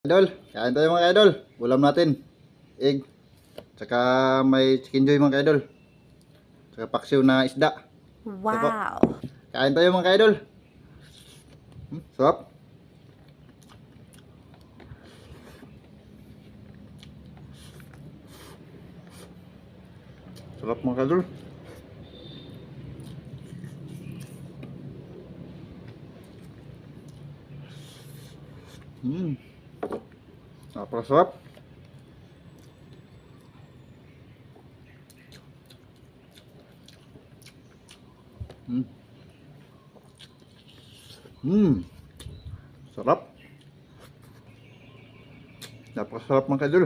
Idol, kain tayo mga idol. Ulam natin, egg, tsaka may chicken joy mga idol. Tsaka paksiw na isda. Wow. Kain tayo mga idol. Sarap. Sarap mga idol. Napakasarap. Sarap. Napakasarap mga idol.